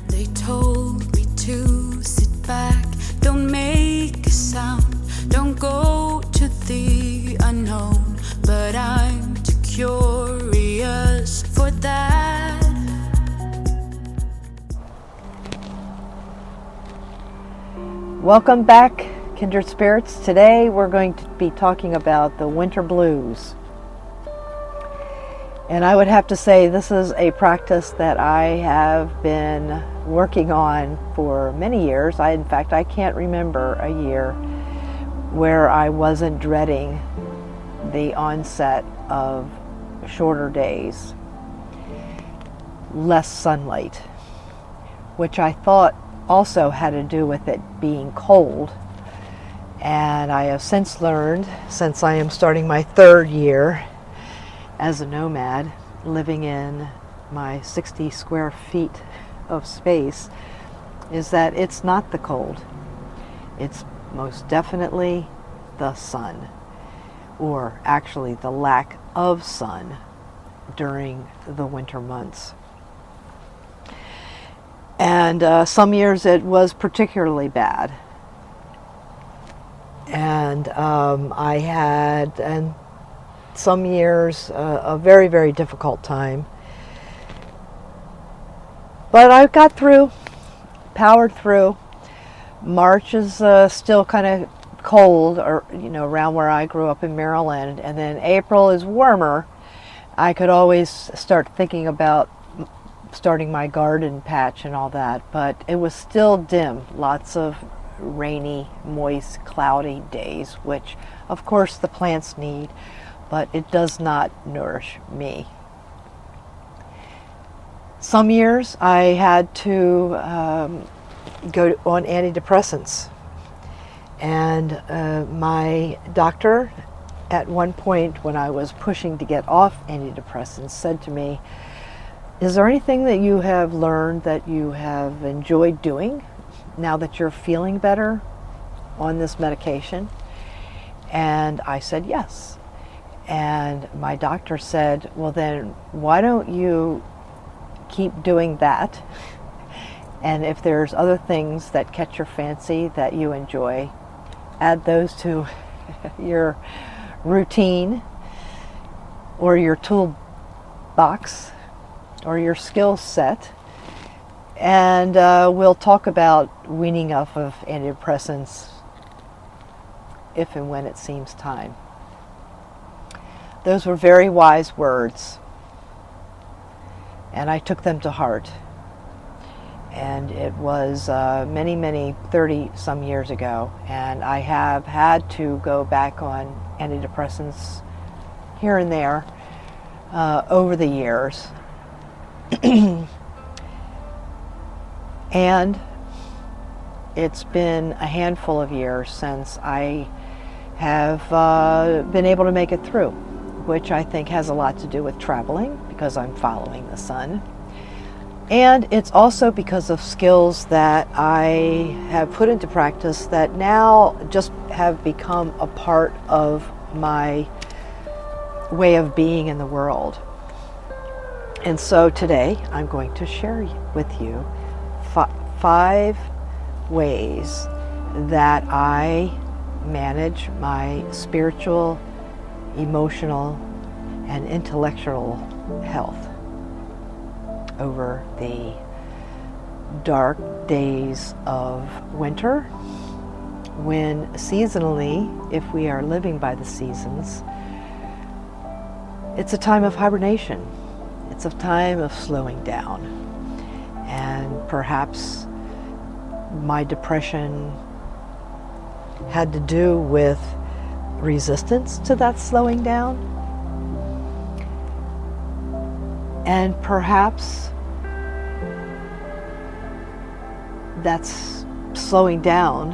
They told me to sit back, don't make a sound, don't go to the unknown, but I'm too curious for that. Welcome back, kindred spirits. Today we're going to be talking about the winter blues. And I would have to say this is a practice that I have been working on for many years. In fact, I can't remember a year where I wasn't dreading the onset of shorter days, less sunlight, which I thought also had to do with it being cold. And I have since learned, since I am starting my third year as a nomad, living in my 60 square feet of space, is that it's not the cold. It's most definitely the sun, or actually the lack of sun during the winter months. And some years it was particularly bad. And I had, and some years, a very, very difficult time. But I got through, powered through. March is still kind of cold, or around where I grew up in Maryland. And then April is warmer. I could always start thinking about starting my garden patch and all that, but it was still dim. Lots of rainy, moist, cloudy days, which of course the plants need, but it does not nourish me. Some years I had to go on antidepressants, and my doctor at one point, when I was pushing to get off antidepressants, said to me, "Is there anything that you have learned that you have enjoyed doing now that you're feeling better on this medication?" And I said yes. And my doctor said, "Well then, why don't you keep doing that? And if there's other things that catch your fancy that you enjoy, add those to your routine or your toolbox or your skill set, and we'll talk about weaning off of antidepressants if and when it seems time." Those were very wise words, and I took them to heart. And it was many 30 some years ago, and I have had to go back on antidepressants here and there over the years. And it's been a handful of years since I have been able to make it through, which I think has a lot to do with traveling, because I'm following the sun. And it's also because of skills that I have put into practice that now just have become a part of my way of being in the world. And so today I'm going to share with you 5 ways that I manage my spiritual, emotional, and intellectual health over the dark days of winter, when seasonally, if we are living by the seasons, it's a time of hibernation. It's a time of slowing down. And perhaps my depression had to do with resistance to that slowing down. And perhaps that's slowing down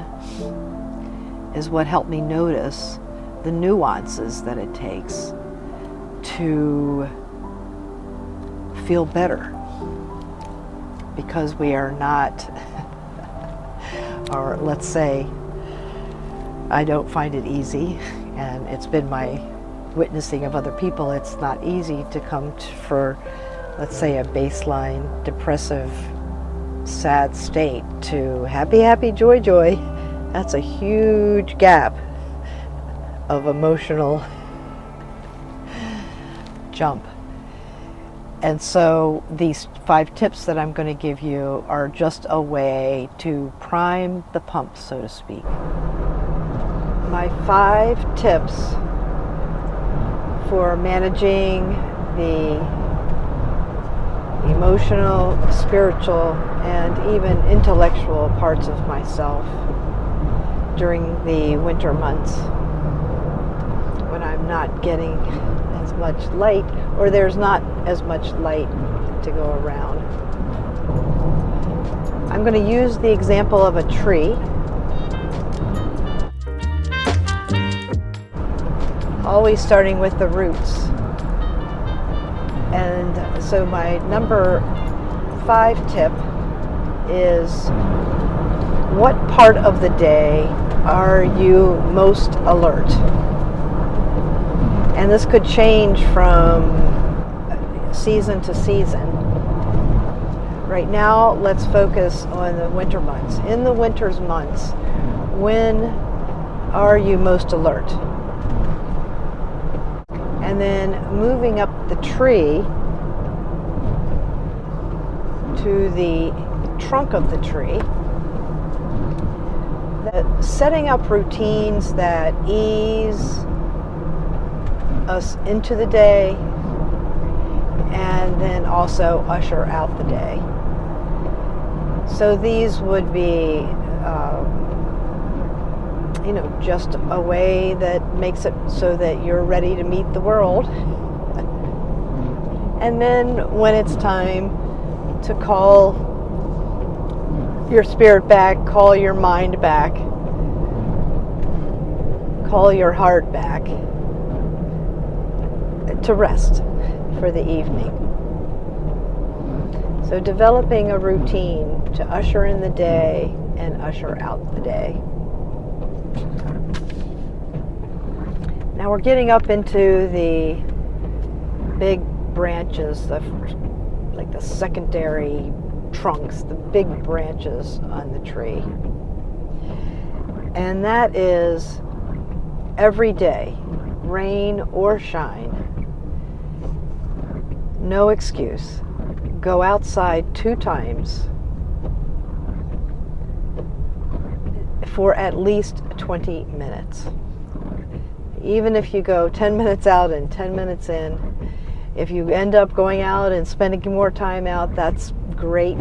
is what helped me notice the nuances that it takes to feel better, because we are not, or let's say, I don't find it easy, and it's been my witnessing of other people, it's not easy to come for, let's say, a baseline depressive sad state to happy, happy, joy, joy. That's a huge gap of emotional jump. And so these 5 tips that I'm going to give you are just a way to prime the pump, so to speak. My 5 tips for managing the emotional, spiritual, and even intellectual parts of myself during the winter months when I'm not getting as much light, or there's not as much light to go around. I'm going to use the example of a tree. Always starting with the roots. And so my number 5 tip is, what part of the day are you most alert? And this could change from season to season. Right now, let's focus on the winter months. In the winter's months, when are you most alert? And then moving up the tree to the trunk of the tree, setting up routines that ease us into the day and then also usher out the day. So these would be just a way that makes it so that you're ready to meet the world. And then when it's time to call your spirit back, call your mind back, call your heart back, to rest for the evening. So developing a routine to usher in the day and usher out the day. Now we're getting up into the big branches, like the secondary trunks, the big branches on the tree. And that is every day, rain or shine. No excuse. Go outside 2 times for at least 20 minutes. Even if you go 10 minutes out and 10 minutes in, if you end up going out and spending more time out, that's great.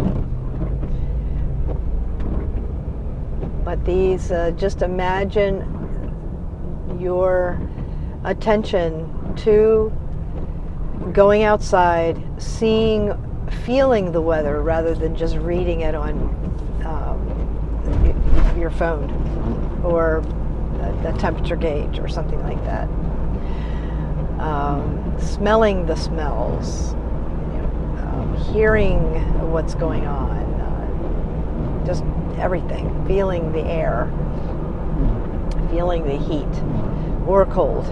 But these, just imagine your attention to going outside, feeling the weather rather than just reading it on your phone or a temperature gauge or something like that. Smelling the smells, hearing what's going on, just everything, feeling the air, feeling the heat or cold.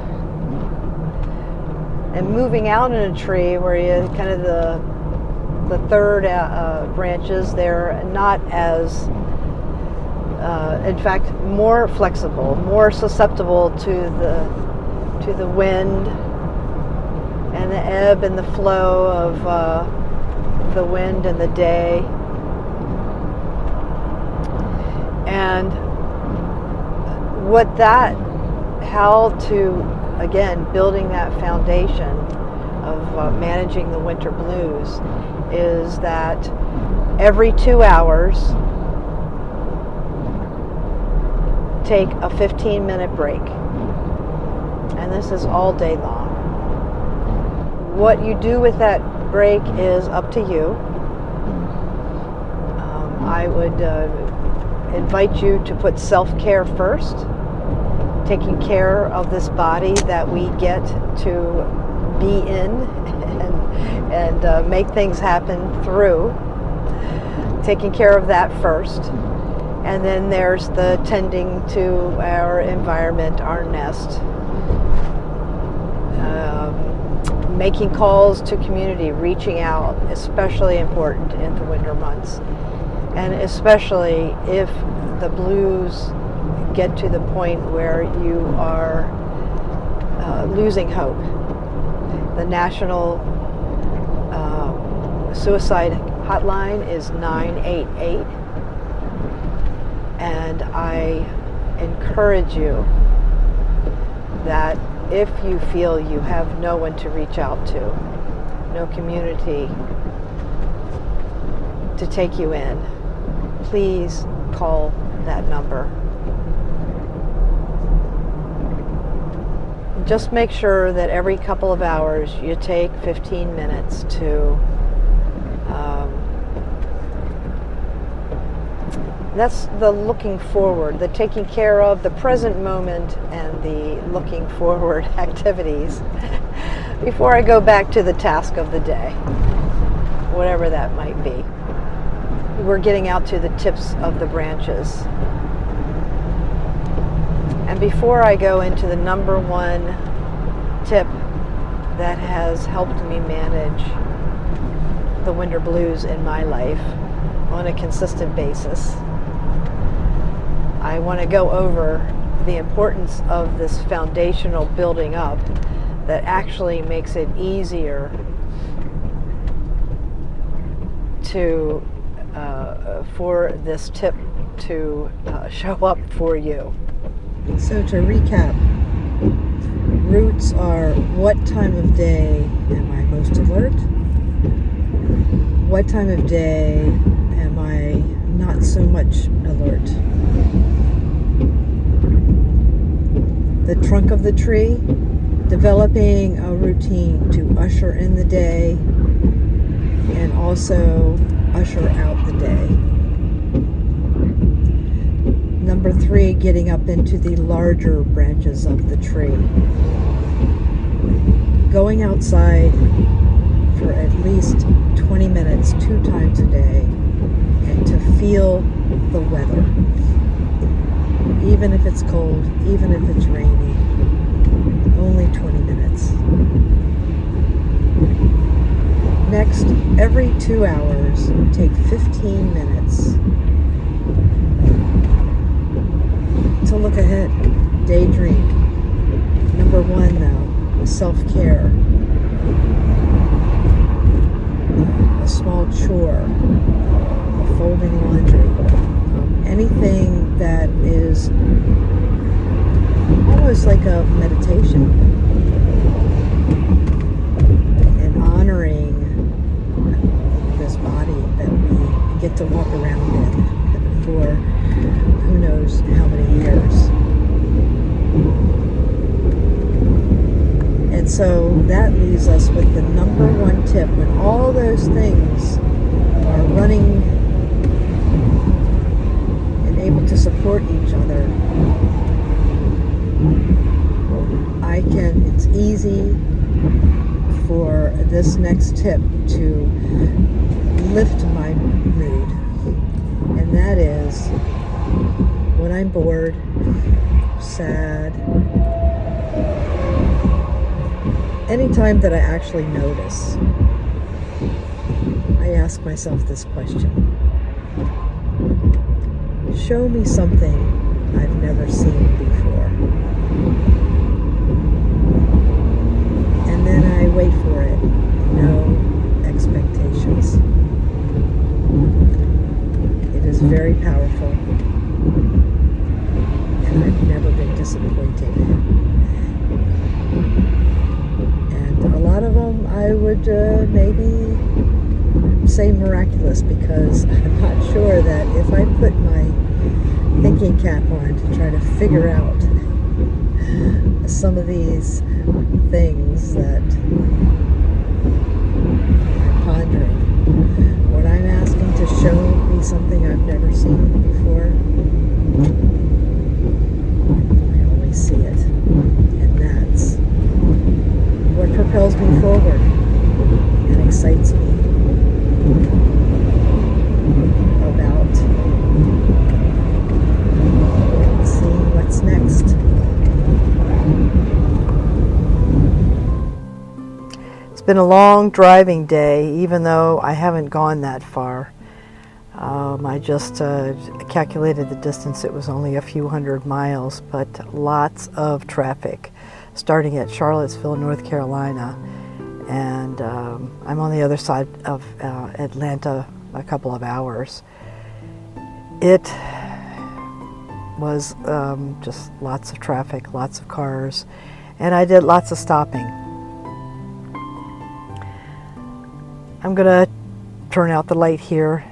And moving out in a tree where you kind of the third branches, they're not as, in fact, more flexible, more susceptible to the wind and the ebb and the flow of the wind and the day. And how to, again, building that foundation of managing the winter blues is that every 2 hours, take a 15-minute break. And this is all day long. What you do with that break is up to you. I would invite you to put self-care first, taking care of this body that we get to be in and make things happen through. Taking care of that first. And then there's the tending to our environment, our nest. Making calls to community, reaching out, especially important in the winter months. And especially if the blues get to the point where you are losing hope. The National Suicide Hotline is 988, and I encourage you that if you feel you have no one to reach out to, no community to take you in, please call that number. Just make sure that every couple of hours you take 15 minutes to that's the looking forward, the taking care of the present moment and the looking forward activities before I go back to the task of the day, whatever that might be. We're getting out to the tips of the branches. And before I go into the number one tip that has helped me manage the winter blues in my life on a consistent basis, I want to go over the importance of this foundational building up that actually makes it easier to for this tip to show up for you. So to recap, roots are: what time of day am I most alert? What time of day am I not so much alert? The trunk of the tree, developing a routine to usher in the day and also usher out the day. Number 3, getting up into the larger branches of the tree. Going outside for at least 20 minutes 2 times a day and to feel the weather. Even if it's cold, even if it's rainy, only 20 minutes. Next, every 2 hours, take 15 minutes to look ahead, daydream. Number 1, though, self-care. A small chore, folding laundry, anything that is almost like a meditation, and honoring this body that we get to walk around in for who knows how many years. And so that leaves us with the number 1 tip. When all those things are running and able to support each other, it's easy for this next tip to lift my mood. And that is when I'm bored, sad, anytime that I actually notice, I ask myself this question: show me something I've never seen before. And then I wait for it, no expectations. It is very powerful, and I've never been disappointed. And a lot of them I would maybe say miraculous, because I'm not sure that if I put my thinking cap on to try to figure out some of these things that I'm pondering, when I'm asking to show me something I've never seen before, I always see it. And that's what propels me forward and excites me about seeing what's next. It's been a long driving day, even though I haven't gone that far. I just calculated the distance. It was only a few hundred miles, but lots of traffic starting at Charlottesville, North Carolina. And I'm on the other side of Atlanta, a couple of hours. It was just lots of traffic, lots of cars, and I did lots of stopping. I'm gonna turn out the light here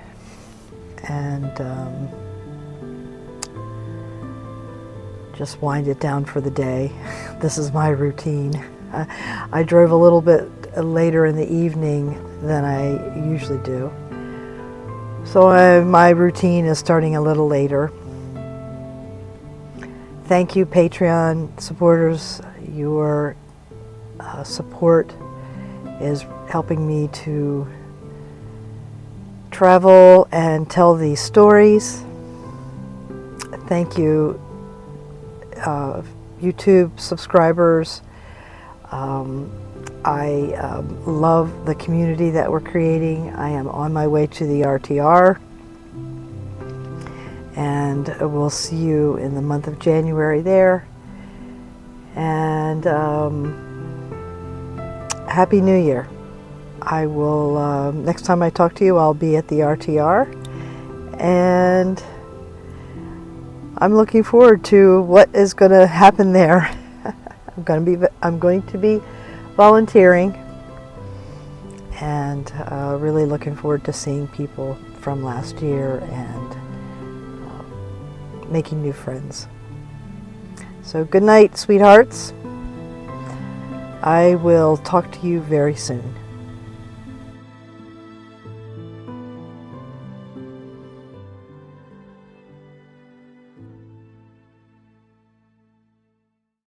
and just wind it down for the day. This is my routine. I drove a little bit later in the evening than I usually do. So my routine is starting a little later. Thank you, Patreon supporters. Your support is helping me to travel and tell these stories. Thank you, YouTube subscribers. I love the community that we're creating. I am on my way to the RTR, and we'll see you in the month of January there. And Happy New Year. I will, next time I talk to you, I'll be at the RTR, and I'm looking forward to what is going to happen there. I'm going to be volunteering, and really looking forward to seeing people from last year and making new friends. So good night, sweethearts. I will talk to you very soon.